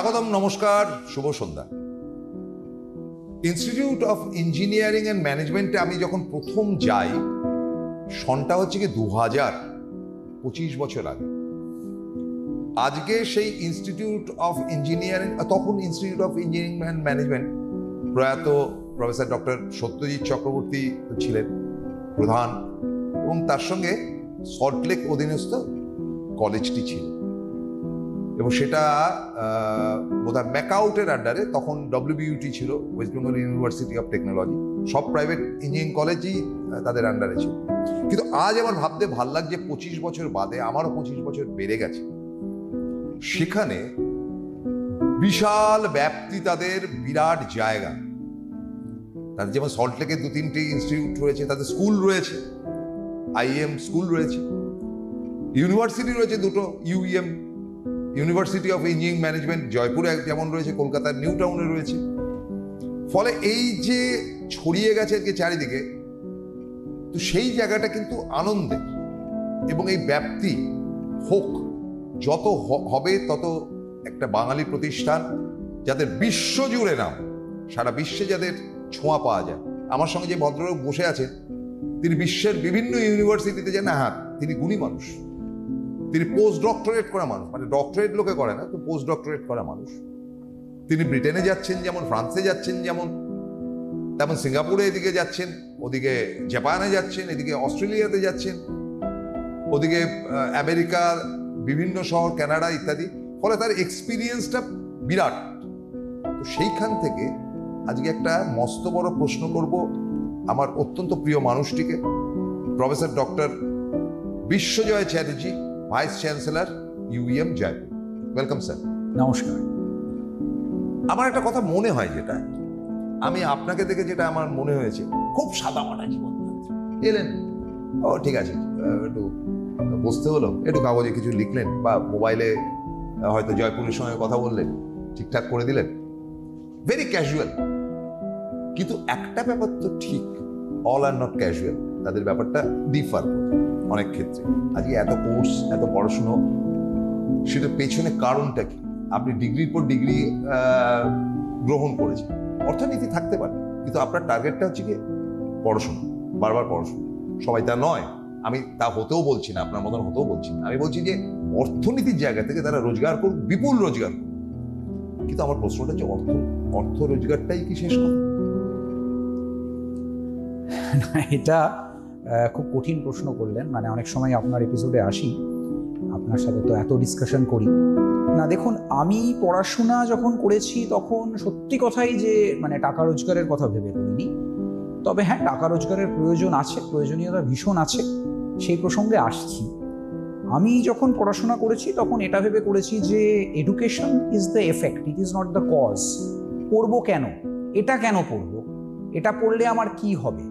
স্বাগতম, নমস্কার, শুভ সন্ধ্যা। Institute of engineering and ম্যানেজমেন্টে আমি যখন প্রথম যাই, সনটা হচ্ছে কি 2025 বছর আগে। আজকে সেই ইনস্টিটিউট অফ ইঞ্জিনিয়ারিং, তখন institute of engineering and management প্রয়াত প্রফেসর ডক্টর সত্যজিৎ চক্রবর্তী ছিলেন প্রধান, এবং তার সঙ্গে সল্টলেক অধীনস্থ কলেজটি ছিল, এবং সেটা বোধহয় ম্যাকআউটের আন্ডারে। তখন WBUT ছিল, West Bengal university of technology. সব প্রাইভেট ইঞ্জিনিয়ারিং কলেজই তাদের আন্ডারে ছিল। কিন্তু আজ আমার ভাবতে ভাল লাগছে, 25 বছর বাদে, আমারও 25 বছর বেড়ে গেছে, সেখানে বিশাল ব্যাপ্তি, তাদের বিরাট জায়গা। তাদের যেমন সল্টলেকে 2-3টি ইনস্টিটিউট রয়েছে, তাদের স্কুল রয়েছে, IIM স্কুল রয়েছে, ইউনিভার্সিটি রয়েছে 2টো, UEM university of engineering management জয়পুরে যেমন রয়েছে, কলকাতার নিউ টাউনে রয়েছে। ফলে এই যে ছড়িয়ে গেছে আজকে চারিদিকে, তো সেই জায়গাটা কিন্তু আনন্দের, এবং এই ব্যাপ্তি হোক, যত হবে তত একটা বাঙালি প্রতিষ্ঠান যাদের বিশ্বজুড়ে নাম, সারা বিশ্বে যাদের ছোঁয়া পাওয়া যায়। আমার সঙ্গে যে ভদ্রলোক বসে আছেন, তিনি বিশ্বের বিভিন্ন ইউনিভার্সিটিতে যান। হ্যাঁ, তিনি গুণী মানুষ, তিনি পোস্ট ডক্টরেট করা মানুষ, মানে ডক্টরেট লোকে করে না, তো পোস্ট ডক্টরেট করা মানুষ। তিনি ব্রিটেনে যাচ্ছেন যেমন, ফ্রান্সে যাচ্ছেন যেমন, তেমন সিঙ্গাপুরে এদিকে যাচ্ছেন, ওদিকে জাপানে যাচ্ছেন, এদিকে অস্ট্রেলিয়াতে যাচ্ছেন, ওদিকে আমেরিকা বিভিন্ন শহর, কানাডা ইত্যাদি। ফলে তার এক্সপিরিয়েন্সটা বিরাট। তো সেইখান থেকে আজকে একটা মস্ত বড় প্রশ্ন করব আমার অত্যন্ত প্রিয় মানুষটিকে, professor doctor Biswajoy Chatterjee, vice chancellor, UEM Jaipur. Welcome sir. নমস্কার। আমার একটা কথা মনে হয়, যেটা আমি আপনাকে দেখে যেটা আমার মনে হয়েছে, খুব সাদামাটা জীবন এলেন, ও ঠিক আছে, একটু বসতে হলো, একটু কাগজে কিছু লিখলেন, বা মোবাইলে হয়তো জয়পুরের সঙ্গে কথা বললেন, ঠিকঠাক করে দিলেন, ভেরি ক্যাজুয়াল। কিন্তু একটা ব্যাপার তো ঠিক, অল আর নট ক্যাজুয়াল, তাদের ব্যাপারটা ডিফার অনেক ক্ষেত্রে। আজকে এত কোর্স, এত পড়াশুনো, সেটার পেছনে কারণটা কি? আপনি ডিগ্রির পর ডিগ্রি গ্রহণ করেছেন, অর্থনীতি থাকতে পারে, কিন্তু আপনার টার্গেটটা হচ্ছে কি পড়াশোনা, বারবার পড়াশোনা। সবাই তা নয়, আমি তা হতেও বলছি না, আপনার মতন হতেও বলছি না। আমি বলছি যে অর্থনীতির জায়গা থেকে তারা রোজগার করুক, বিপুল রোজগার করুক। কিন্তু আমার প্রশ্নটা হচ্ছে, অর্থ রোজগারটাই কি শেষ কথা? না, এটা খুব কঠিন প্রশ্ন করলেন। মানে অনেক সময় আপনার এপিসোডে আসি, আপনার সাথে তো এত ডিসকাশন করি না। দেখুন, আমি পড়াশোনা যখন করেছি তখন সত্যি কথাই যে মানে টাকা রোজগারের কথা ভেবে করিনি। তবে হ্যাঁ, টাকা রোজগারের প্রয়োজন আছে, প্রয়োজনীয়তা ভীষণ আছে, সেই প্রসঙ্গে আসছি। আমি যখন পড়াশোনা করেছি তখন এটা ভেবে করেছি যে education is the effect, it is not the cause. পড়বো কেন, এটা কেন পড়বো, এটা পড়লে আমার কি হবে,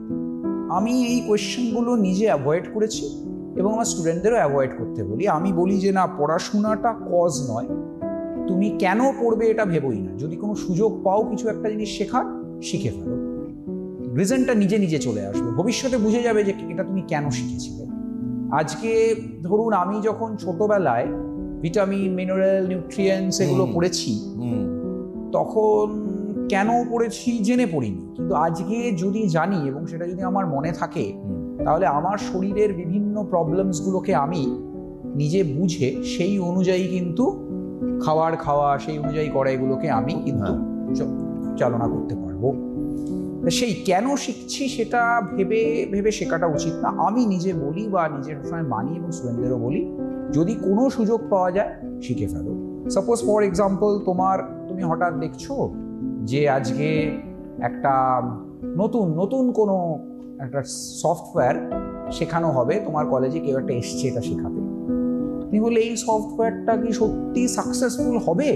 আমি এই কোয়েশ্চেনগুলো নিজে অ্যাভয়েড করেছি এবং আমার স্টুডেন্টদেরও অ্যাভয়েড করতে বলি। আমি বলি যে না, পড়াশোনাটা কজ নয়, তুমি কেন পড়বে এটা ভেবোই না। যদি কোনো সুযোগ পাও কিছু একটা জিনিস শেখার, শিখে ফেলো, রিজনটা নিজে নিজে চলে আসবে, ভবিষ্যতে বুঝে যাবে যে এটা তুমি কেন শিখেছিলে। আজকে ধরুন, আমি যখন ছোটবেলায় ভিটামিন, মিনারেল, নিউট্রিয়েন্টস এগুলো পড়েছি, তখন কেন পড়েছি জেনে পড়িনি, কিন্তু আজকে যদি জানি এবং সেটা যদি আমার মনে থাকে, তাহলে আমার শরীরের বিভিন্ন প্রবলেমসগুলোকে আমি নিজে বুঝে সেই অনুযায়ী কিন্তু খাওয়া, সেই অনুযায়ী করা, এগুলোকে আমি কিন্তু চালনা করতে পারবো। সেই কেন শিখছি সেটা ভেবে ভেবে শেখাটা উচিত না। আমি নিজে বলি বা নিজের সময় মানি এবং স্টুডেন্টদেরও বলি, যদি কোনো সুযোগ পাওয়া যায় শিখে ফেলো। সাপোজ ফর এক্সাম্পল, তুমি হঠাৎ দেখছো যে আজকে একটা নতুন কোনো একটা সফটওয়্যার শেখানো হবে, তোমার কলেজে কেউ একটা এসছে এটা শেখাতে। তুমি বলে, এই সফটওয়্যারটা কি সত্যি সাকসেসফুল হবে,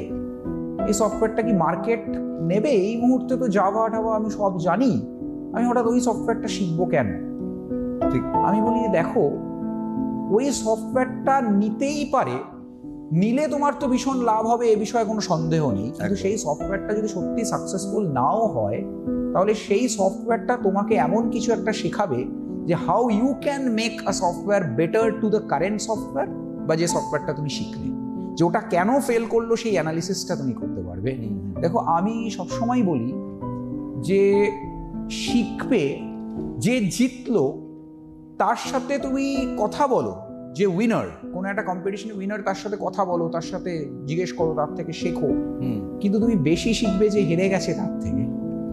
এই সফটওয়্যারটা কি মার্কেট নেবে? এই মুহূর্তে তো জাভা আমি সব জানি, আমি হঠাৎ ওই সফটওয়্যারটা শিখবো কেন? ঠিক, আমি বলি দেখো, ওই সফটওয়্যারটা নিতেই পারে, নিলে তোমার তো ভীষণ লাভ হবে, এ বিষয়ে কোনো সন্দেহ নেই। কিন্তু সেই সফটওয়্যারটা যদি সত্যি সাকসেসফুল নাও হয়, তাহলে সেই সফটওয়্যারটা তোমাকে এমন কিছু একটা শেখাবে যে how you can make a software better to the current software, বা যে সফটওয়্যারটা তুমি শিখলে। যে ওটা কেন ফেল করলো সেই অ্যানালিসিসটা তুমি করতে পারবে। দেখো আমি সবসময় বলি যে শিখবে, যে জিতলো তার সাথে তুমি কথা বলো, যে উইনার কোনো একটা কম্পিটিশনে উইনার তার সাথে কথা বলো, তার সাথে জিজ্ঞেস করো, তার থেকে শেখো। কিন্তু তুমি বেশি শিখবে যে হেরে গেছে তার থেকে।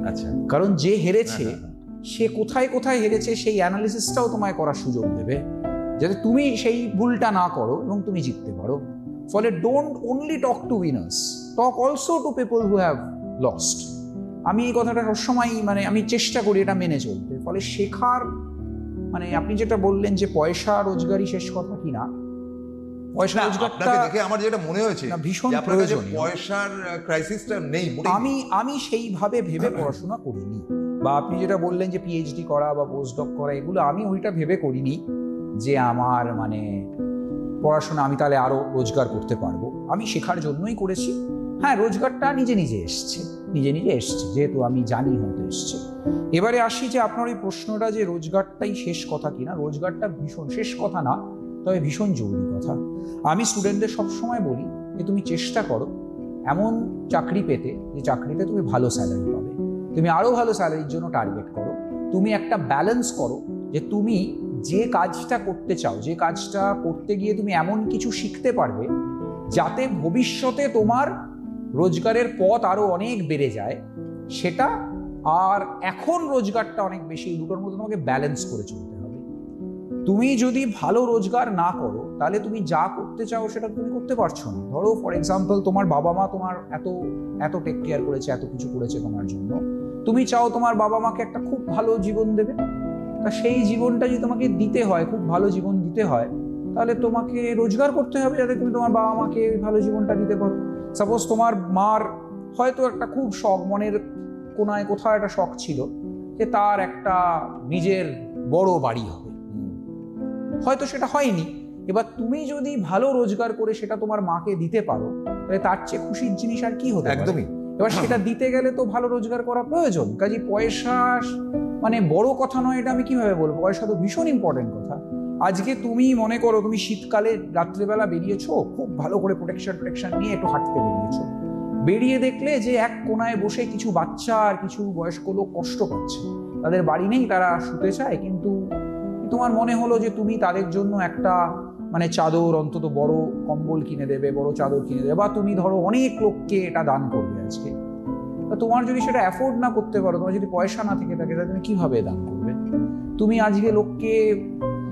আচ্ছা, কারণ যে হেরেছে সে কোথায় কোথায় হেরেছে সেই অ্যানালিসিসটাও তোমায় করার সুযোগ দেবে, যাতে তুমি সেই ভুলটা না করো এবং তুমি জিততে পারো। ফলে don't only talk to winners, talk also to people who have lost. আমি এই কথাটা সবসময় মানে আমি চেষ্টা করি এটা মেনে চলতে। ফলে শেখার মানে আপনি যেটা বললেন যে পয়সা রোজগারই শেষ কথা কিনা, পয়সা রোজগারটা দেখে আমার যেটা মনে হয়েছে ভীষণ প্রয়োজন। পয়সার ক্রাইসিসটা নেই। আমি সেইভাবে ভেবে পড়াশোনা করিনি, বা আপনি যেটা বললেন যে পিএইচডি করা বা পোস্টডক করা, এগুলো আমি ওইটা ভেবে করিনি যে আমার মানে পড়াশোনা আমি তাহলে আরো রোজগার করতে পারবো। আমি শেখার জন্যই করেছি। হ্যাঁ, রোজগারটা নিজে নিজে এসছে, যেহেতু আমি জানি হয়তো এসছে। এবারে আসি যে আপনার ওই প্রশ্নটা যে রোজগারটাই শেষ কথা কিনা, রোজগারটা ভীষণ শেষ কথা না, তবে ভীষণ জরুরি কথা। আমি স্টুডেন্টদের সবসময় বলি যে তুমি চেষ্টা করো এমন চাকরি পেতে যে চাকরিতে তুমি ভালো স্যালারি পাবে, তুমি আরো ভালো স্যালারির জন্য টার্গেট করো। তুমি একটা ব্যালেন্স করো যে তুমি যে কাজটা করতে চাও, যে কাজটা করতে গিয়ে তুমি এমন কিছু শিখতে পারবে যাতে ভবিষ্যতে তোমার রোজগারের পথ আরো অনেক বেড়ে যায় সেটা, আর এখন রোজগারটা অনেক বেশি, এই দুটোর মধ্যে তোমাকে ব্যালেন্স করে চলতে হবে। তুমি যদি ভালো রোজগার না করো তাহলে তুমি যা করতে চাও সেটা তুমি করতে পারছো না। ধরো ফর এক্সাম্পল তোমার বাবা মা তোমার এত টেক কেয়ার করেছে, এত কিছু করেছে তোমার জন্য, তুমি চাও তোমার বাবা মাকে একটা খুব ভালো জীবন দেবে। তা সেই জীবনটা যদি তোমাকে দিতে হয়, খুব ভালো জীবন দিতে হয়, তাহলে তোমাকে রোজগার করতে হবে যাতে তুমি তোমার বাবা মাকে ভালো জীবনটা দিতে পারো। সাপোজ তোমার মার হয়তো একটা খুব শখ, মনের কোনায় কোথাও একটা শখ ছিল যে তার একটা নিজের বড় বাড়ি হবে, হয়তো সেটা হয়নি। এবার তুমি যদি ভালো রোজগার করে সেটা তোমার মাকে দিতে পারো, তাহলে তার চেয়ে খুশির জিনিস আর কি হতে পারে? একদমই। এবার সেটা দিতে গেলে তো ভালো রোজগার করা প্রয়োজন। কাজে পয়সা মানে বড় কথা নয়, এটা আমি কিভাবে বলবো, পয়সা তো ভীষণ ইম্পর্টেন্ট কথা। আজকে তুমি মনে করো তুমি শীতকালে রাত্রেবেলা বেরিয়েছো, খুব ভালো করে প্রোটেকশন নিয়ে একটু হাঁটতে বেরিয়েছো, বেরিয়ে দেখলে যে এক কোনায় বসে কিছু বাচ্চা আর কিছু বয়স্ক লোক কষ্ট পাচ্ছে, তাদের বাড়ি নেই, তারা শুতে চায়, কিন্তু তোমার মনে হলো যে তুমি তাদের জন্য একটা মানে চাদর, অন্তত বড় কম্বল কিনে দেবে, বড় চাদর কিনে দেবে, বা তুমি ধরো অনেক লোককে এটা দান করবে আজকে। তোমার যদি সেটা অ্যাফোর্ড না করতে পারো, তোমার যদি পয়সা না থেকে থাকে, তাহলে তুমি কিভাবে দান করবে? তুমি আজকে লোককে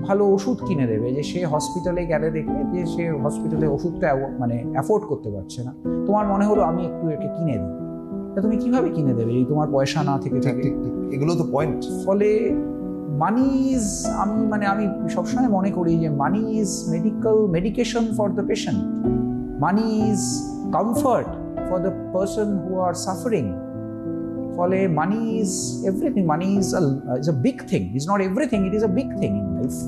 ভালো ওষুধ কিনে দেবে, যে সে হসপিটালে গেলে দেখলে যে সে হসপিটালে ওষুধটা মানে অ্যাফোর্ড করতে পারছে না, তোমার মনে হলো আমি একটু একে কিনে দিই, তা তুমি কিভাবে কিনে দেবে যদি তোমার পয়সা না থেকে থাকে? এগুলো তো পয়েন্ট। ফলে মানি ইজ, আমি সবসময় মনে করি যে money is medication for the patient, money is comfort for the person who are suffering. ফলে money is everything, money is a big thing, is not everything, it is a big thing in life.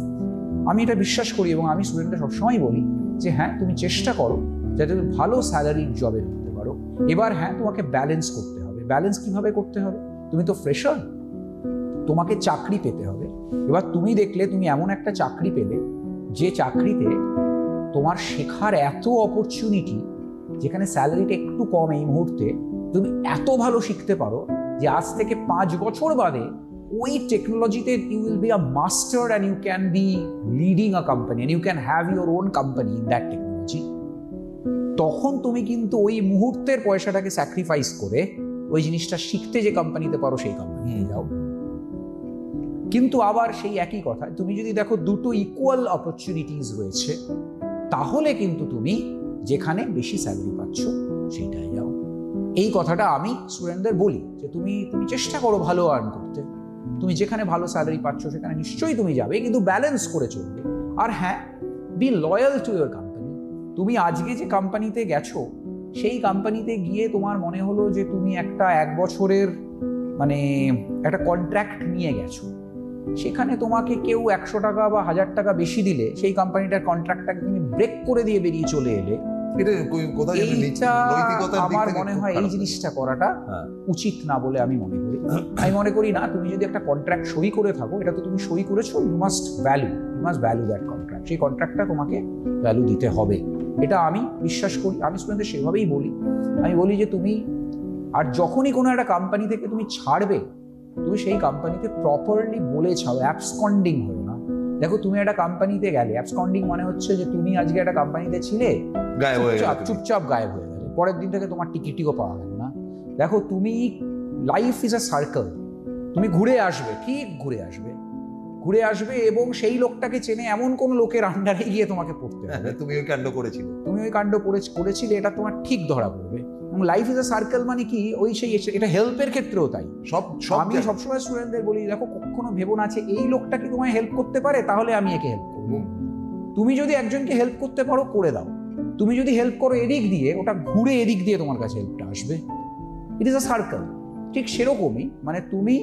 আমি এটা বিশ্বাস করি এবং আমি স্টুডেন্টদের সবসময় বলি যে হ্যাঁ, তুমি চেষ্টা করো যাতে তুমি ভালো স্যালারির জবে ঢুকতে পারো। এবার হ্যাঁ, তোমাকে ব্যালেন্স করতে হবে। ব্যালেন্স কিভাবে করতে হবে? তুমি তো ফ্রেশার, তোমাকে চাকরি পেতে হবে। এবার তুমি দেখলে তুমি এমন একটা চাকরি পেলে যে চাকরিতে তোমার শেখার এত অপরচুনিটি, যেখানে স্যালারিটা একটু কম, এই মুহূর্তে তুমি এত ভালো শিখতে পারো যে আজ থেকে 5 বছর বাদে ওই টেকনোলজিতে you will be a master and you can be leading a company and you can have your own company in that technology. তখন তুমি কিন্তু ওই মুহূর্তের পয়সাটাকে স্যাক্রিফাইস করে ওই জিনিসটা শিখতে যে কোম্পানিতে পারো সেই কোম্পানিতে যাও। কিন্তু আবার সেই একই কথা, তুমি যদি দেখো দুটো ইকুয়াল অপরচুনিটিস রয়েছে, তাহলে কিন্তু তুমি যেখানে বেশি স্যালারি পাচ্ছ সেইটাই যাও। এই কথাটা আমি স্টুডেন্টদের বলি যে তুমি চেষ্টা করো ভালো আর্ন করতে, তুমি যেখানে ভালো স্যালারি পাচ্ছ সেখানে নিশ্চয়ই তুমি যাবে, কিন্তু ব্যালেন্স করে চলবে। আর হ্যাঁ, be loyal to your company. তুমি আজকে যে কোম্পানিতে গেছো, সেই কোম্পানিতে গিয়ে তোমার মনে হলো যে তুমি একটা 1 বছরের মানে একটা কন্ট্রাক্ট নিয়ে গেছো, সেখানে তোমাকে কেউ 100 টাকা বা 1000 টাকা বেশি দিলে সেই কোম্পানিটার কন্ট্রাক্টটাকে তুমি ব্রেক করে দিয়ে বেরিয়ে চলে এলে, আমার মনে হয় এই জিনিসটা করাটা উচিত না বলে আমি মনে করি। আমি মনে করি না, তুমি যদি একটা কন্ট্রাক্ট সই করে থাকো, এটা তো তুমি সই করেছো, you must value that contract, সেই কন্ট্রাক্টটা তোমাকে ভ্যালু দিতে হবে। এটা আমি বিশ্বাস করি, আমি স্টুডেন্টদের সেভাবেই বলি। আমি বলি যে তুমি আর যখনই কোনো একটা কোম্পানি থেকে তুমি ছাড়বে, তুমি সেই কোম্পানিতে প্রপারলি বলে ছাড়ো, অ্যাবসকন্ডিং হয়ে না। দেখো তুমি একটা কোম্পানিতে গেলে, অ্যাবসকন্ডিং মানে হচ্ছে যে তুমি আজকে একটা কোম্পানিতে ছিলে, চুপচাপ গায়েব হয়ে গেলে, পরের দিন থেকে তোমার টিকিটিও পাওয়া গেল না। দেখো তুমি, লাইফ ইজ আ সার্কেল, তুমি ঘুরে আসবে, ঠিক ঘুরে আসবে এবং সেই লোকটাকে চেনে এমন কোন লোকের আন্ডারে গিয়ে তোমাকে পড়তে হবে। তুমি ওই কাণ্ড করেছিলে, এটা তোমার ঠিক ধরা পড়বে। এবং লাইফ ইজ আ সার্কেল মানে কি, ওই সেই এটা হেল্পের ক্ষেত্রেও তাই। আমি সবসময় স্টুডেন্টদের বলি, দেখো কখনো ভেবো না যে এই লোকটা কি তোমায় হেল্প করতে পারে, তাহলে আমি একে হেল্প করবো। তুমি যদি একজনকে হেল্প করতে পারো, করে দাও। তুমি যদি হেল্প করো এদিক দিয়ে, ওটা ঘুরে এদিক দিয়ে তোমার কাছে হেল্পটা আসবে। It is a circle. ঠিক সেরকমই মানে তুমি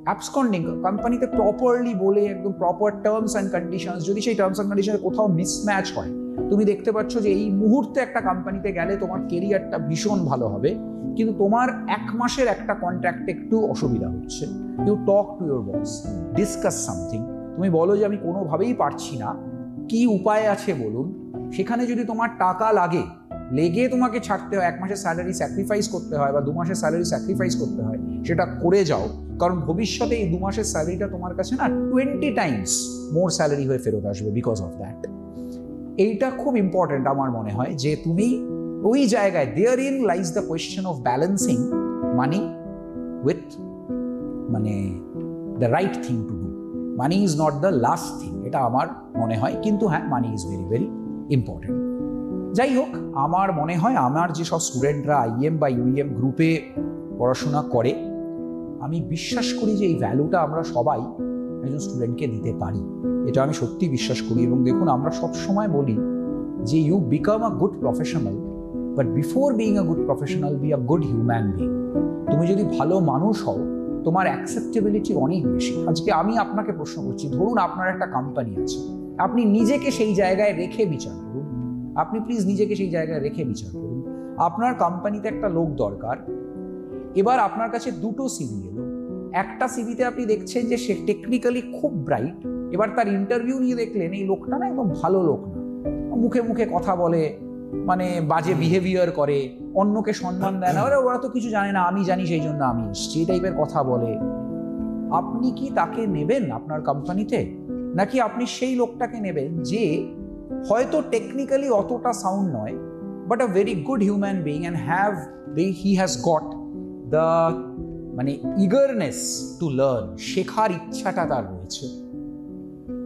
অ্যাবসকন্ডিং কোম্পানিতে প্রপারলি বলে, একদম প্রপার টার্মস অ্যান্ড কন্ডিশনস, যদি সেই টার্মস অ্যান্ড কন্ডিশনে কোথাও মিসম্যাচ হয়, তুমি দেখতে পাচ্ছ যে এই মুহূর্তে একটা কোম্পানিতে গেলে তোমার কেরিয়ারটা ভীষণ ভালো হবে, কিন্তু তোমার 1 মাসের একটা কন্ট্রাক্টে একটু অসুবিধা হচ্ছে, you talk to your boss, discuss something. তুমি বলো যে আমি কোনোভাবেই পারছি না, কি উপায় আছে বলুন। সেখানে যদি তোমার টাকা লেগে তোমাকে ছাড়তে হয়, 1 মাসের স্যালারি স্যাক্রিফাইস করতে হয় বা 2 মাসের স্যালারি স্যাক্রিফাইস করতে হয়, সেটা করে যাও। কারণ ভবিষ্যতে এই 2 মাসের স্যালারিটা তোমার কাছে না 20 টাইমস মোর স্যালারি হয়ে ফেরত আসবে বিকজ অফ দ্যাট। এইটা খুব ইম্পর্টেন্ট আমার মনে হয়, যে তুমি ওই জায়গায়, there in lies the question of balancing money with মানে the right thing to do. Money is not the last thing, এটা আমার মনে হয়, কিন্তু হ্যাঁ, money is very very important. যাই হোক, আমার মনে হয় আমার যেসব স্টুডেন্টরা আইএম বা ইউএম গ্রুপে পড়াশোনা করে, আমি বিশ্বাস করি যে এই ভ্যালুটা আমরা সবাই একজন স্টুডেন্টকে দিতে পারি, এটা আমি সত্যি বিশ্বাস করি। এবং দেখুন, আমরা সব সময় বলি যে you become a good professional, but before being a good professional be a good human being. তুমি যদি ভালো মানুষ হও, তোমার অ্যাকসেপ্টেবিলিটি অনেক বেশি। আজকে আমি আপনাকে প্রশ্ন করছি, ধরুন আপনার একটা কোম্পানি আছে, আপনি নিজেকে সেই জায়গায় রেখে বিচার করুন, আপনি প্লিজ নিজেকে সেই জায়গায় রেখে বিচার করুন। আপনার কোম্পানিতে একটা লোক দরকার, এবার আপনার কাছে 2টো সিভি এলো। একটা সিভিতে আপনি দেখছেন যে সে টেকনিক্যালি খুব ব্রাইট, এবার তার ইন্টারভিউ নিয়ে দেখলেন এই লোকটা না একদম ভালো লোক না, মুখে মুখে কথা বলে, মানে বাজে বিহেভিয়ার করে, অন্যকে সম্মান দেয় না, ওরা তো কিছু জানে না, আমি জানি সেই জন্য আমি এসেছি, এই টাইপের কথা বলে। আপনি কি তাকে নেবেন আপনার কোম্পানিতে, নাকি আপনি সেই লোকটাকে নেবেন যে হয়তো টেকনিক্যালি অতটা সাউন্ড নয়, but a very good human being and he has got the মানে ইগারনেস টু লার্ন, শেখার ইচ্ছাটা তার রয়েছে।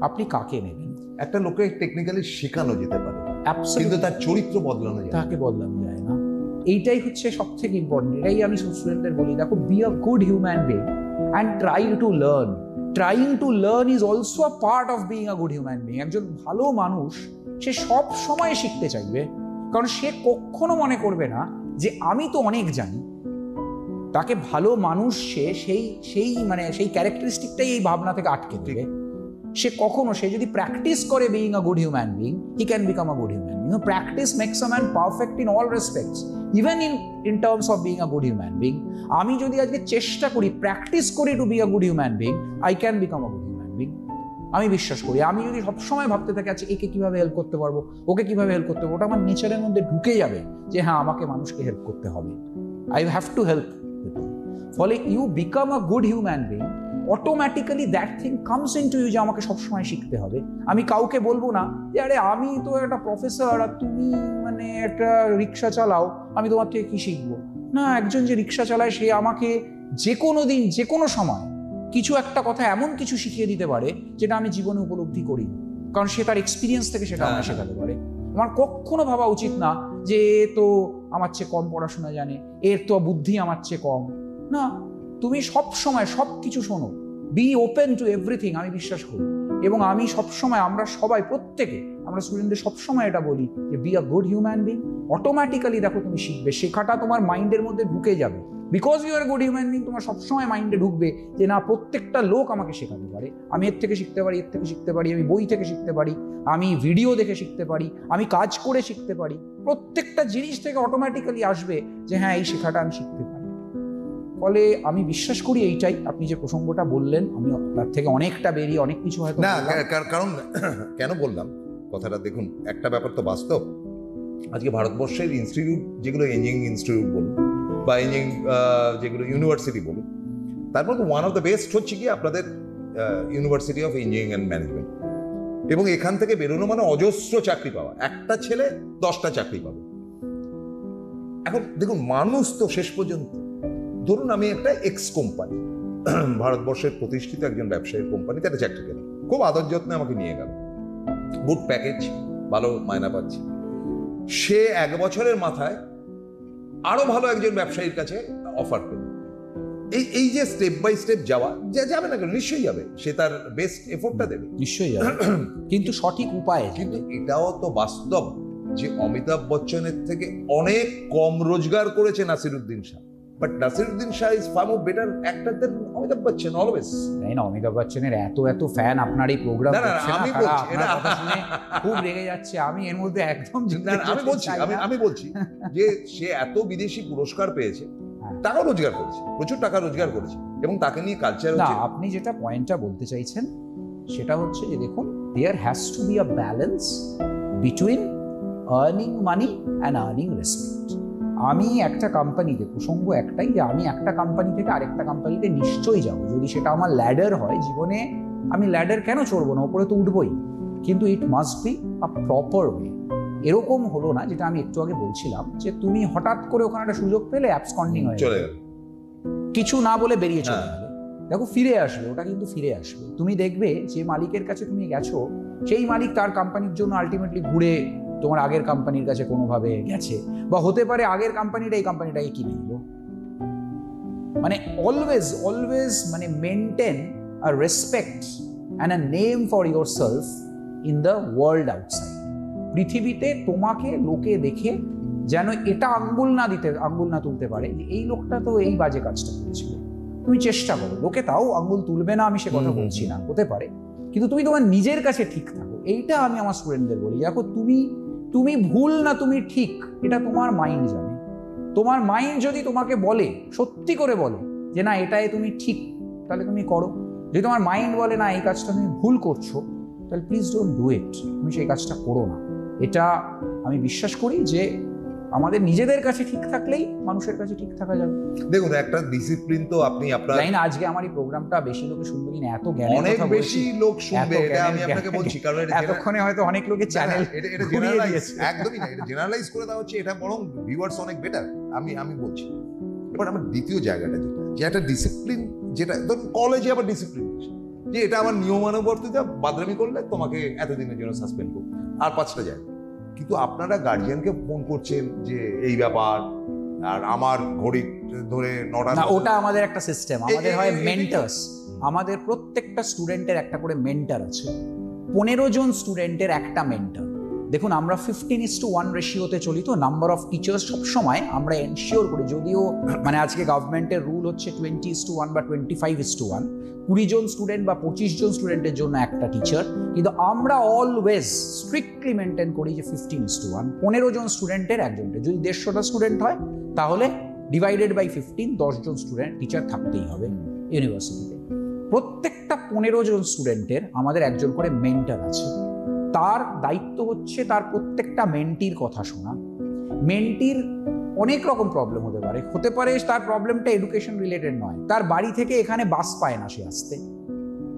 আপনি কাকে নেবেন? একটা লোকে টেকনিক্যালি শেখানো যেতে পারে, কিন্তু তার চরিত্র বদলানো যায়, তাকে বদলানো যায় না। এইটাই হচ্ছে সব থেকে ইম্পর্টেন্ট। এটাই আমি স্টুডেন্টদের বলি, দেখো, B a good human being and try to learn. Trying to learn is also a part of being a good human being. একজন ভালো মানুষ সে সব সময় শিখতে চাইবে, কারণ সে কখনো মনে করবে না যে আমি তো অনেক জানি। তাকে ভালো মানুষ সেই ক্যারেক্টারিস্টিকটাই এই ভাবনা থেকে আটকে দেবে। সে যদি প্র্যাকটিস করে being a good human being, he can become a good human being. Practice makes a man perfect in all respects, even in terms of being a good human being. আমি যদি আজকে চেষ্টা করি, প্র্যাকটিস করি to be a good human being, I can become a good human being. আমি বিশ্বাস করি, আমি যদি সবসময় ভাবতে থাকি আচ্ছা একে কিভাবে হেল্প করতে পারবো, ওকে কিভাবে হেল্প করতে পারবো, ওটা আমার নেচারের মধ্যে ঢুকে যাবে যে হ্যাঁ, আমাকে মানুষকে হেল্প করতে হবে, আই হ্যাভ টু হেল্প। ফলে you become a good human being, automatically that thing comes into you যে আমাকে সবসময় শিখতে হবে। আমি কাউকে বলবো না যে আরে আমি তো একটা প্রফেসর আর তুমি মানে একটা রিক্সা চালাও, আমি তোমার থেকে কি শিখবো। না, একজন যে রিক্সা চালায় সে আমাকে যে কোনো দিন যে কোনো সময় কিছু একটা কথা এমন কিছু শিখিয়ে দিতে পারে যেটা আমি জীবনে উপলব্ধি করি, কারণ সে তার এক্সপিরিয়েন্স থেকে সেটা আমাকে শেখাতে পারে। আমার কখনো ভাবা উচিত না যে এ তো আমার চেয়ে কম পড়াশোনা জানে, এর তো বুদ্ধি আমার চেয়ে কম। না, তুমি সব সময় সব কিছু শোনো, বি ওপেন টু এভরিথিং, আমি বিশ্বাস করি। এবং আমি সবসময়, আমরা সবাই প্রত্যেকে, আমরা স্টুডেন্টদের সবসময় এটা বলি যে be a good human being. Automatically দেখো তুমি শিখবে, শেখাটা তোমার মাইন্ডের মধ্যে ঢুকে যাবে। Because you are good human being, তোমার সবসময় মাইন্ডে ঢুকবে যে না, প্রত্যেকটা লোক আমাকে শেখাতে পারে, আমি এর থেকে শিখতে পারি, এর থেকে শিখতে পারি, আমি বই থেকে শিখতে পারি, আমি ভিডিও দেখে শিখতে পারি, আমি কাজ করে শিখতে পারি। প্রত্যেকটা জিনিস থেকে অটোমেটিক্যালি আসবে যে হ্যাঁ, এই শেখাটা আমি শিখতে পারি। ফলে আমি বিশ্বাস করি এইটাই, আপনি যে প্রসঙ্গটা বললেন, আমি তার থেকে অনেকটা বেরিয়ে অনেক কিছু হয়তো না, কারণ কেন বললাম কথাটা, দেখুন একটা ব্যাপার তো বাস্তব, আজকে ভারতবর্ষের ইনস্টিটিউট, যেগুলো ইঞ্জিনিয়ারিং ইনস্টিটিউট বলুন বা ইঞ্জিনিয়ারিং যেগুলো ইউনিভার্সিটি বলুন, তার মধ্যে ওয়ান অফ দ্য বেস্ট হচ্ছে কি আপনাদের university of engineering and management. এবং এখান থেকে বেরোনো মানে অজস্র চাকরি পাওয়া, একটা ছেলে 10টা চাকরি পাবে। এখন দেখুন, মানুষ তো শেষ পর্যন্ত, ধরুন আমি একটা এক্স কোম্পানি, ভারতবর্ষের প্রতিষ্ঠিত একজন ব্যবসায়ীর কোম্পানিতে একটা চাকরি পেলাম, খুব আদর যত্নে আমাকে নিয়ে গেল, গুড প্যাকেজ, ভালো মায়না পাচ্ছি। সে 1 বছরের মাথায় আরো ভালো একজন ব্যবসায়ীর কাছে অফার পেল। এই যে স্টেপ বাই স্টেপ যাওয়া, যাবে না কেন, নিশ্চয়ই যাবে, সে তার বেস্ট এফোর্টটা দেবে, নিশ্চয়ই যাবে, কিন্তু সঠিক উপায়ে। কিন্তু এটাও তো বাস্তব যে অমিতাভ বচ্চনের থেকে অনেক কম রোজগার করেছে Naseeruddin Shah, but Naseeruddin Shah is far more better actor than Amitabh Bachchan always. তাই না, অমিতাভ বচ্চনের এত ফ্যান আপনার এই প্রোগ্রাম, আমি বলছি, খুব রেগে যাচ্ছে, আমি এর মধ্যে একদম আমি বলছি যে সে এত বিদেশি পুরস্কার পেয়েছে, টাকা রোজগার করেছে, প্রচুর টাকা রোজগার করেছে, এবং তাকে নিয়ে কালচার না। আপনি যেটা পয়েন্টটা বলতে চাইছেন সেটা হচ্ছে যে দেখুন, there has to be a balance between earning money and earning respect. আমি একটা কোম্পানিতে, প্রসঙ্গ একটাই যে আমি একটা কোম্পানি থেকে আরেকটা কোম্পানিতে নিশ্চয়ই যাব, যদি সেটা আমার ল্যাডার হয়। জীবনে আমি ল্যাডার কেন চড়বো না, ওপরে তো উঠবই, কিন্তু it must be a proper way. এরকম হলো না, যেটা আমি একটু আগে বলছিলাম, যে তুমি হঠাৎ করে ওখানে একটা সুযোগ পেলে অ্যাবসকন্ডিং হয়ে চলে গেল, কিছু না বলে বেরিয়ে চলে গেলে, দেখো ফিরে আসবে, ওটা কিন্তু ফিরে আসবে। তুমি দেখবে যে মালিকের কাছে তুমি গেছো, সেই মালিক তার কোম্পানির জন্য আলটিমেটলি ঘুরে তোমার আগের কোম্পানির কাছে কোনোভাবে গেছে, বা হতে পারে আগের কোম্পানিটা এই কোম্পানিটাকে কিনে নিল। মানে অলওয়েজ মানে maintain a respect and a name for your self in the world outside. পৃথিবীতে তোমাকে লোকে দেখে যেন এটা আঙ্গুল না তুলতে পারে যে এই লোকটা তো এই বাজে কাজটা করেছিল। তুমি চেষ্টা করো, লোকে তাও আঙ্গুল তুলবে না, আমি সে কথা বলছি না, হতে পারে, কিন্তু তুমি তোমার নিজের কাছে ঠিক থাকো। এইটা আমি আমার স্টুডেন্টদের বলি, দেখো তুমি ভুল না তুমি ঠিক, এটা তোমার মাইন্ড জানে। তোমার মাইন্ড যদি তোমাকে বলে, সত্যি করে বলে যে না এটাই তুমি ঠিক, তাহলে তুমি করো। যদি তোমার মাইন্ড বলে না এই কাজটা তুমি ভুল করছো, তাহলে প্লিজ ডোন্ট ডু ইট, তুমি সেই কাজটা করো না। এটা আমি বিশ্বাস করি যে আমাদের নিজেদের কাছে ঠিক থাকলেই মানুষের কাছে ঠিক থাকা যাবে। দেখুন, একটা ডিসিপ্লিন তো আপনি আপনার, জানি না আজকে আমার এই প্রোগ্রামটা বেশি লোকে শুনবে কিনা, এত জ্ঞানের অনেক কথা বলছি, বেশি লোক শুনবে, এটা আমি আপনাকে বলছি, কারণ এতক্ষণে হয়তো অনেক লোকের চ্যানেল এটা জেনারেলাইজ, একদমই না, এটা জেনারেলাইজ করে দেওয়া হচ্ছে, এটা বরং ভিউয়ার্স অনেক বেটার, আমি বলছি। এবার আমার দ্বিতীয় জায়গাটা যে একটা ডিসিপ্লিন, যেটা ধরুন কলেজে আবার ডিসিপ্লিন, যে এটা আমার নিয়মানুবর্তিতা, বাদরামি করলে তোমাকে এতদিনের জন্য সাসপেন্ড করবো, আর 5টা জায়গা। কিন্তু আপনারা গার্জিয়ানকে ফোন করছেন যে এই ব্যাপার, আর আমার ঘড়ি ধরে 9টা, না ওটা আমাদের একটা সিস্টেম, আমাদের হয় মেন্টার্স, আমাদের প্রত্যেকটা স্টুডেন্টের একটা করে মেন্টার আছে, 15 জন স্টুডেন্টের একটা মেন্টার। দেখুন আমরা 15:1 রেশিওতে চলি, তো নাম্বার অফ টিচার্স সবসময় আমরা এনশিওর করি, যদিও মানে আজকে গভর্নমেন্টের রুল হচ্ছে 20:1 বা 25:1, 20 জন স্টুডেন্ট বা 25 জন স্টুডেন্টের জন্য একটা টিচার, কিন্তু আমরা অলওয়েজ স্ট্রিক্টলি মেনটেন করি যে 15:1, 15 জন স্টুডেন্টের একজনটা। যদি 150টা স্টুডেন্ট হয় তাহলে ডিভাইডেড বাই 15, 10 জন স্টুডেন্ট টিচার থাকতেই হবে ইউনিভার্সিটিতে। প্রত্যেকটা 15 জন স্টুডেন্টের আমাদের একজন করে মেন্টার আছে, তার দায়িত্ব হচ্ছে তার প্রত্যেকটা মেন্টির কথা শোনা। মেন্টির অনেক রকম প্রবলেম হতে পারে তার প্রবলেমটা এডুকেশন রিলেটেড নয়, তার বাড়ি থেকে এখানে বাস পায় না সে আসতে,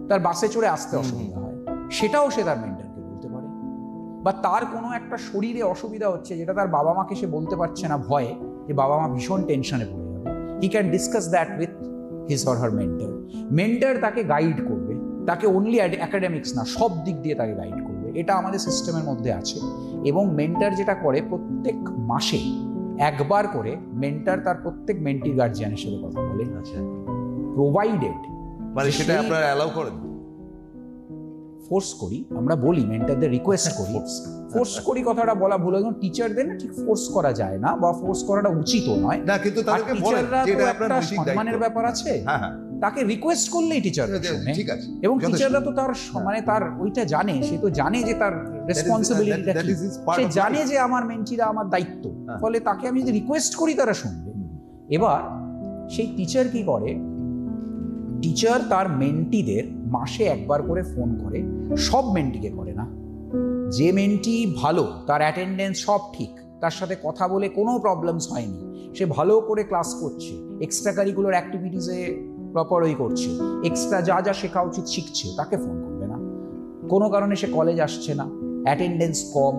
তার বাসে চড়ে আসতে অসুবিধা হয়, সেটাও সে তার মেন্টারকে বলতে পারে। বা তার কোনো একটা শরীরে অসুবিধা হচ্ছে যেটা তার বাবা মাকে সে বলতে পারছে না, ভয়ে যে বাবা মা ভীষণ টেনশনে পড়ে যাবে, he can discuss that with his or her mentor. Mentor তাকে গাইড করবে, তাকে অনলি অ্যাকাডেমিক্স না, সব দিক দিয়ে তাকে গাইড করবে। এটা আমাদের সিস্টেমের মধ্যে আছে। এবং মেন্টার যেটা করে, প্রত্যেক মাসে একবার করে মেন্টার তার প্রত্যেক মেন্টির গার্জিয়ানের সাথে কথা বলে, প্রোভাইডেড, মানে সেটা আপনারা অ্যালাউ করেন? ফোর্স করি, আমরা বলি মেন্টারদের রিকোয়েস্ট করি, ফোর্স করি কথাটা বলা ভুল, এখন টিচারদের না ঠিক ফোর্স করা যায় না, বা ফোর্স করাটা উচিত নয় না, কিন্তু তাদেরকে বলেন যে এটা আপনার সম্মানের ব্যাপার আছে, হ্যাঁ, তাকে রিকোয়েস্ট করলেই টিচার ঠিক আছে। এবং টিচাররা তো তার মানে তার ওইটা জানে, সে তো জানে যে তার রেসপন্সিবিলিটিটা কি, সে জানে যে আমার মেন্টিরা আমার দায়িত্ব, ফলে তাকে আমি যদি রিকোয়েস্ট করি তারা শুনবে। এবার সেই টিচার কি করে, টিচার তার মেন্টিদের মাসে একবার করে ফোন করে, সব মেন্টিকে করে না, যে মেন্টি ভালো তার অ্যাটেন্ডেন্স সব ঠিক তার সাথে কথা বলে কোনো প্রবলেমস হয়নি, সে ভালো করে ক্লাস করছে, এক্সট্রা কারিকুলার অ্যাক্টিভিটিসে প্রপারই করছে, এক্সট্রা যা যা শেখা উচিত শিখছে, তাকে ফোন করবে না। কোনো কারণে সে কলেজ আসছে না, অ্যাটেন্ডেন্স কম,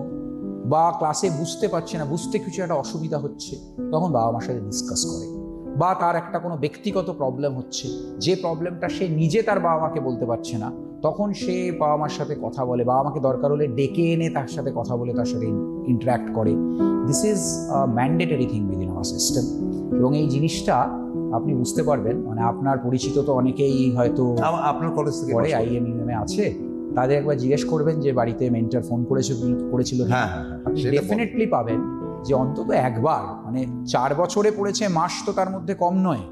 বা ক্লাসে বুঝতে পারছে না, বুঝতে কিছু একটা অসুবিধা হচ্ছে, তখন বাবা মার সাথে ডিসকাস করে। বা তার একটা কোনো ব্যক্তিগত প্রবলেম হচ্ছে, যে প্রবলেমটা সে নিজে তার বাবা মাকে বলতে পারছে না, তখন সে বাবা মার সাথে কথা বলে, বাবা মাকে দরকার হলে ডেকে এনে তার সাথে কথা বলে তার সাথে ইন্টারাক্ট করে। This is mandatory thing within hour system. এবং এই জিনিসটা আপনি বুঝতে পারবেন, মানে আপনার পরিচিত তো অনেকেই হয়তো আপনার কলেজ থেকে পরে IMUM এ আছে, তাদের একবার জিজ্ঞেস করবেন যে বাড়িতে মেন্টর ফোন করেছিল। হ্যাঁ, আপনি ডেফিনেটলি পাবেন যে অন্তত একবার, মানে 4 বছরে পড়েছে, মাস তো তার মধ্যে কম নয়,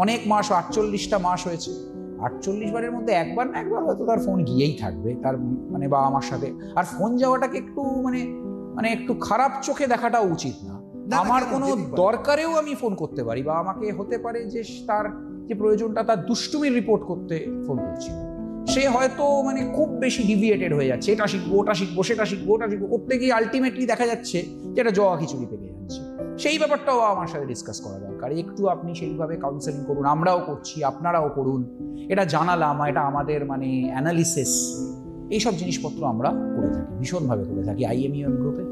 অনেক মাস, 48টা মাস হয়েছে, 48 বারের মধ্যে একবার না একবার হয়তো তার ফোন গিয়েই থাকবে তার মানে বাবা মার সাথে। আর ফোন যাওয়াটাকে একটু মানে একটু খারাপ চোখে দেখাটাও উচিত না। আমার কোনো দরকারেও আমি ফোন করতে পারি, বা আমাকে হতে পারে যে তার যে প্রয়োজনটা তার দুষ্টুমির রিপোর্ট করতে ফোন করছি, সে হয়তো মানে খুব বেশি ডিভিয়েটেড হয়ে যাচ্ছে, এটা শিখবো ওটা শিখবো সেটা শিখবো ওটা শিখবো করতে গিয়ে আলটিমেটলি দেখা যাচ্ছে যে এটা জয়া খিচুড়ি পেকে যাচ্ছে। সেই ব্যাপারটাও আমার সাথে ডিসকাস করা দরকার। একটু আপনি সেইভাবে কাউন্সেলিং করুন, আমরাও করছি, আপনারাও করুন, এটা জানালাম, এটা আমাদের মানে অ্যানালিসিস, এইসব জিনিসপত্র আমরা করে থাকি, ভীষণভাবে করে থাকি IMUM গ্রুপে।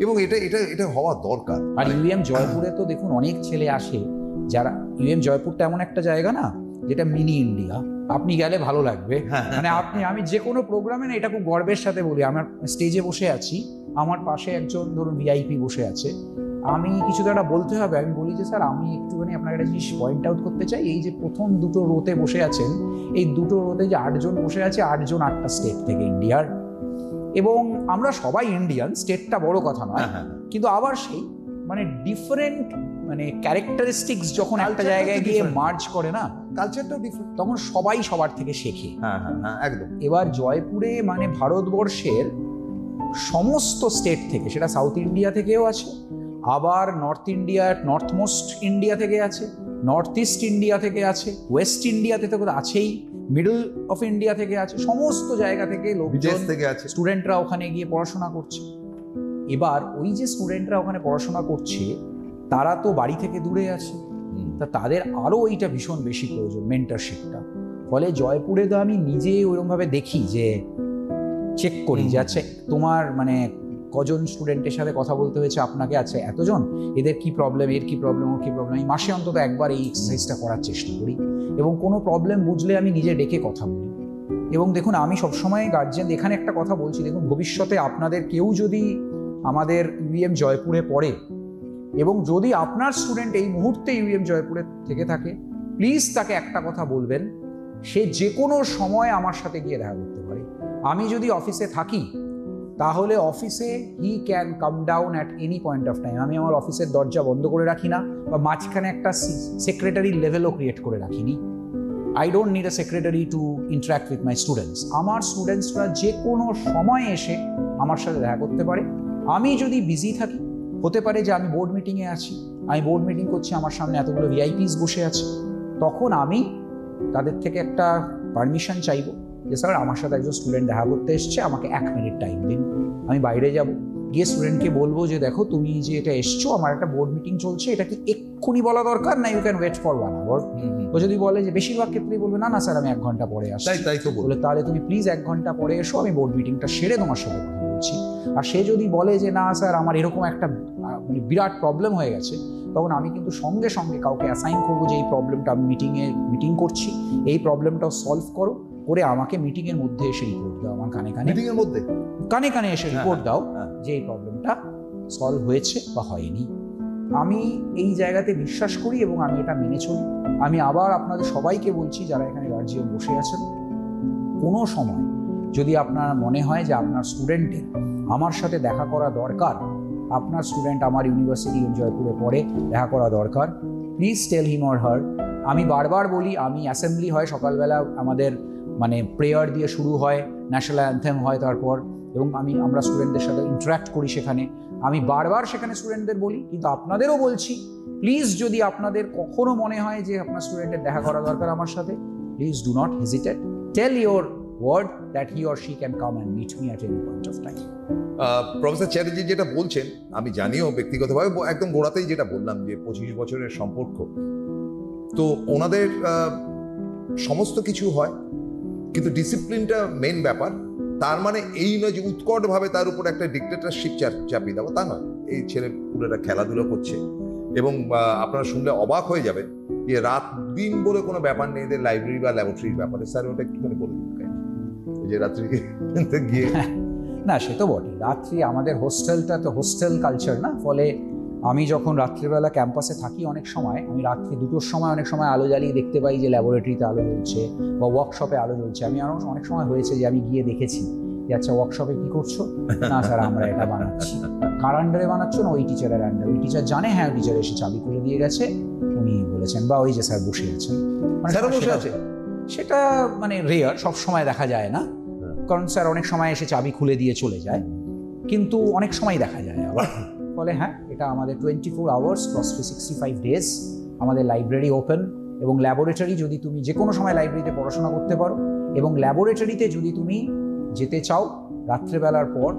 এবং এটা হওয়া দরকার। আর UM জয়পুরে তো দেখুন অনেক ছেলে আসে, যারা UM জয়পুরটা এমন একটা জায়গা না যেটা মিনি ইন্ডিয়া, আপনি গেলে ভালো লাগবে। মানে আমি যে কোনো প্রোগ্রামে না, এটা খুব গর্বের সাথে বলি, আমার স্টেজে বসে আছি, আমার পাশে একজন ধরুন VIP বসে আছে, আমি কিছু তো একটা বলতে হবে, আমি বলি যে স্যার আমি একটুখানি আপনার একটা জিনিস পয়েন্ট আউট করতে চাই, এই যে প্রথম দুটো রোতে বসে আছেন, এই দুটো রোতে যে 8 জন বসে আছে, 8 জন 8টা স্টেট থেকে ইন্ডিয়ার, এবং আমরা সবাই ইন্ডিয়ান, স্টেটটা বড় কথা নয়, কিন্তু আবার সেই মানে ডিফারেন্ট মানে ক্যারেক্টারিস্টিক্স যখন একটা জায়গায় গিয়ে মার্জ করে না, কালচারটাও ডিফারেন্ট, তখন সবাই সবার থেকে শেখে। একদম। এবার জয়পুরে মানে ভারতবর্ষের সমস্ত স্টেট থেকে, সেটা সাউথ ইন্ডিয়া থেকেও আছে, আবার নর্থ ইন্ডিয়ার নর্থ মোস্ট ইন্ডিয়া থেকে আছে, নর্থ ইস্ট ইন্ডিয়া থেকে আছে, ওয়েস্ট ইন্ডিয়াতে তো আছেই, মিডল অফ ইন্ডিয়া থেকে আছে, সমস্ত জায়গা থেকে লোকজন থেকে আছে, স্টুডেন্টরা ওখানে গিয়ে পড়াশোনা করছে। এবার ওই যে স্টুডেন্টরা ওখানে পড়াশোনা করছে, তারা তো বাড়ি থেকে দূরে আছে, তা তাদের আরও ওইটা ভীষণ বেশি প্রয়োজন, মেন্টরশিপটা। ফলে জয়পুরে তো আমি নিজে ওইরকমভাবে দেখি যে চেক করি যে আচ্ছা তোমার মানে কজন স্টুডেন্টের সাথে কথা বলতে হয়েছে আপনাকে, আচ্ছা এতজন, এদের কি প্রবলেম, এর কি প্রবলেম, ওর কি প্রবলেম, আমি মাসে অন্তত একবার এই এক্সারসাইজটা করার চেষ্টা করি, এবং কোনো প্রবলেম বুঝলে আমি নিজে ডেকে কথা বলি। এবং দেখুন আমি সবসময় গার্জিয়ান, এখানে একটা কথা বলছি, দেখুন ভবিষ্যতে আপনাদের কেউ যদি আমাদের UM জয়পুরে পড়ে, এবং যদি আপনার স্টুডেন্ট এই মুহূর্তে UM জয়পুরে থেকে থাকে, প্লিজ তাকে একটা কথা বলবেন, সে যে কোনো সময় আমার সাথে গিয়ে দেখা করতে পারে। আমি যদি অফিসে থাকি তাহলে অফিসে he can come down at any point of time. আমি আমার অফিসের দরজা বন্ধ করে রাখি না, বা মাঝখানে একটা সেক্রেটারি লেভেলও ক্রিয়েট করে রাখিনি। I don't need a secretary to interact with my students. আমার স্টুডেন্টসরা যে কোনো সময় এসে আমার সাথে দেখা করতে পারে। আমি যদি বিজি থাকি, হতে পারে যে আমি বোর্ড মিটিংয়ে আছি, আমি বোর্ড মিটিং করছি, আমার সামনে এতগুলো VIPs বসে আছে, তখন আমি তাদের থেকে একটা পারমিশন চাইবো যে স্যার আমার সাথে একজন স্টুডেন্ট দেখা করতে এসছে, আমাকে 1 মিনিট টাইম দিন। আমি বাইরে যাব, গিয়ে স্টুডেন্টকে বলবো যে দেখো তুমি যে এটা এসছো, আমার একটা বোর্ড মিটিং চলছে, এটা কি এক্ষুনি বলা দরকার, না you can wait for 1 hour. ও যদি বলে যে, বেশিরভাগ ক্ষেত্রেই বলবে না না স্যার আমি 1 ঘন্টা পরে আসছি, তাই তো বলে, তাহলে তুমি প্লিজ 1 ঘন্টা পরে এসো, আমি বোর্ড মিটিংটা সেরে তোমার সাথে কথা বলছি। আর সে যদি বলে যে না স্যার আমার এরকম একটা মানে বিরাট প্রবলেম হয়ে গেছে, তখন আমি কিন্তু সঙ্গে সঙ্গে কাউকে অ্যাসাইন করবো যে এই প্রবলেমটা আমি মিটিং করছি, এই প্রবলেমটাও সলভ করে আমাকে মিটিংয়ের মধ্যে এসে রিপোর্ট দাও, আমার কানে এসে রিপোর্ট দাও যে এই প্রবলেমটা সলভ হয়েছে বা হয়নি। আমি এই জায়গাতে বিশ্বাস করি এবং আমি এটা মেনে চলি। আমি আবার আপনাদের সবাইকে বলছি, যারা এখানে গার্জিয়ান বসে আছেন, কোনো সময় যদি আপনার মনে হয় যে আপনার স্টুডেন্টের আমার সাথে দেখা করা দরকার, আপনার স্টুডেন্ট আমার ইউনিভার্সিটি জয়পুরে পড়ে, দেখা করা দরকার, please tell him or her. আমি বারবার বলি, আমি অ্যাসেম্বলি হয় সকালবেলা, আমাদের মানে প্রেয়ার দিয়ে শুরু হয়, ন্যাশনাল অ্যান্থেম হয় তারপর, এবং আমরা স্টুডেন্টদের সাথে ইন্টারাক্ট করি সেখানে। আমি বারবার সেখানে স্টুডেন্টদের বলি, কিন্তু আপনাদেরও বলছি, প্লিজ যদি আপনাদের কখনো মনে হয় যে আপনার স্টুডেন্টের দেখা করা দরকার আমার সাথে, please do not hesitate, tell your word that he or she can come and meet me at any point of time. Professor Chatterjee যেটা বলছেন আমি জানিও ব্যক্তিগতভাবে, একদম গোড়াতেই যেটা বললাম যে 25 বছরের সম্পর্ক, তো ওনাদের সমস্ত কিছু হয়, কিন্তু ডিসিপ্লিনটা মেন ব্যাপার। তার মানে এই নয় যে উৎকটভাবে তার উপর একটা ডিক্টেটরশিপ চাপিয়ে দেওয়া, তা নয়। এই ছেলে পুরোটা খেলাধুলা করছে এবং আপনারা শুনলে অবাক হয়ে যাবেন যে রাত দিন বলে কোনো ব্যাপার নেই এদের লাইব্রেরি বা ল্যাবরেটরির ব্যাপারে। স্যার ওটা একটুখানি বলে দিন যে রাত্রি গিয়ে। না, সে তো বটে, রাত্রি আমাদের হোস্টেলটা তো হোস্টেল কালচার না, ফলে আমি যখন রাত্রিবেলা ক্যাম্পাসে থাকি অনেক সময় আমি রাত্রি 2টোর সময় অনেক সময় আলো জ্বালিয়ে দেখতে পাই যে ল্যাবরেটরিতে আলো জ্বলছে বা ওয়ার্কশপে আলো জ্বলছে। আমি আরও অনেক সময় হয়েছে যে আমি গিয়ে দেখেছি যে আচ্ছা ওয়ার্কশপে কী করছো, না স্যার আমরা এটা বানাচ্ছি। কার আন্ডারে বানাচ্ছ? না ওই টিচারের আন্ডারে। ওই টিচার জানে, হ্যাঁ ওই টিচার এসে চাবি খুলে দিয়ে গেছে, উনি বলেছেন, বা ওই যে স্যার বসে আছেন, স্যার বসে আছে। সেটা মানে রেয়ার, সব সময় দেখা যায় না, কারণ স্যার অনেক সময় এসে চাবি খুলে দিয়ে চলে যায়, কিন্তু অনেক সময় দেখা যায় আবার। ফলে হ্যাঁ, এটা আমাদের 24 আওয়ার্স + 365 ডেজ আমাদের লাইব্রেরি ওপেন। এবং ল্যাবরেটরি, যদি তুমি যে কোনো সময় লাইব্রেরিতে পড়াশোনা করতে পারো, এবং ল্যাবরেটরিতে যদি তুমি যেতে চাও রাত্রেবেলার পর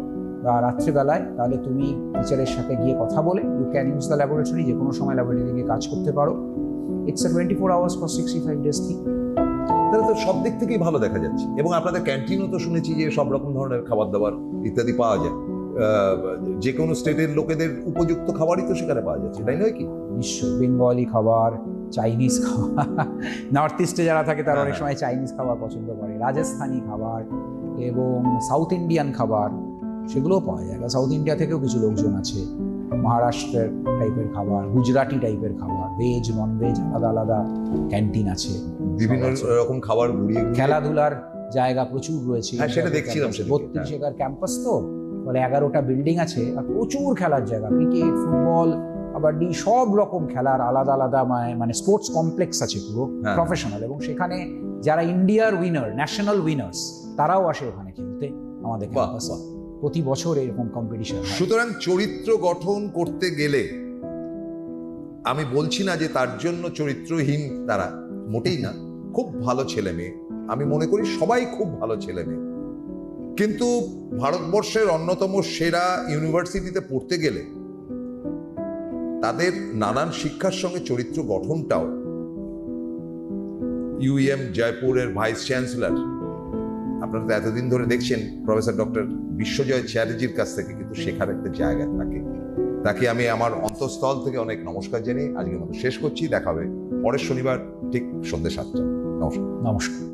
বা রাত্রেবেলায়, তাহলে তুমি টিচারের সাথে গিয়ে কথা বলে you can use the laboratory, যে কোনো সময় ল্যাবরেটরিতে গিয়ে কাজ করতে পারো। It's 24 hours + 65 days thing. তাহলে তো সব দিক থেকেই ভালো দেখা যাচ্ছে। এবং আপনাদের ক্যান্টিনও তো শুনেছি যে সব রকম ধরনের খাবার দাবার ইত্যাদি পাওয়া যায়, যে কোনো স্টেটের লোকেদের উপযুক্ত খাবারই তো সেখানে পাওয়া যাচ্ছে, তাই নয় কি? নিশ্চয়ই, বেঙ্গলি খাবার, চাইনিজ খাবার, নর্থ ইস্টে যারা থাকে তারা অনেক সময় চাইনিজ খাবার পছন্দ করে, রাজস্থানি খাবার এবং সাউথ ইন্ডিয়ান খাবার সেগুলোও পাওয়া যায়। সাউথ ইন্ডিয়া থেকেও কিছু লোকজন আছে, মহারাষ্ট্রের টাইপের খাবার, গুজরাটি টাইপের খাবার, ভেজ নন ভেজ আলাদা আলাদা ক্যান্টিন আছে, বিভিন্ন রকম খাবার ঘুরিয়ে। খেলাধুলার জায়গা প্রচুর রয়েছে। হ্যাঁ, সেটা দেখছিলাম। 32 একর ক্যাম্পাস তো, ফলে 11টা বিল্ডিং আছে আর প্রচুর খেলার জায়গা, ক্রিকেট, ফুটবল, কাবাডি, সব রকম খেলার আলাদা আলাদা মানে স্পোর্টস কমপ্লেক্স আছে পুরো প্রফেশনাল। এবং সেখানে যারা ইন্ডিয়ার উইনার, ন্যাশনাল উইনার্স, তারাও আসে ওখানে খেলতে আমাদের ক্যাম্পাসে। প্রতি বছর এরকম কম্পিটিশন। সুতরাং চরিত্র গঠন করতে গেলে আমি বলছি না যে তার জন্য চরিত্রহীন তারা, মোটেই না। খুব ভালো ছেলে মেয়ে, আমি মনে করি সবাই খুব ভালো ছেলে মেয়ে, কিন্তু ভারতবর্ষের অন্যতম সেরা ইউনিভার্সিটিতে পড়তে গেলে তাদের নানান শিক্ষার সঙ্গে চরিত্র গঠনটাও, ইউএম জয়পুরের ভাইস চ্যান্সেলর আপনারা তো এতদিন ধরে দেখছেন প্রফেসর ডক্টর বিশ্বজয় চ্যাটার্জির কাছ থেকে কিন্তু শেখার একটা জায়গা থাকে। তাকে আমি আমার অন্তঃস্থল থেকে অনেক নমস্কার জানিয়ে আজকের মতো শেষ করছি। দেখা হবে পরের শনিবার ঠিক সন্ধ্যে 7টায়। নমস্কার। নমস্কার।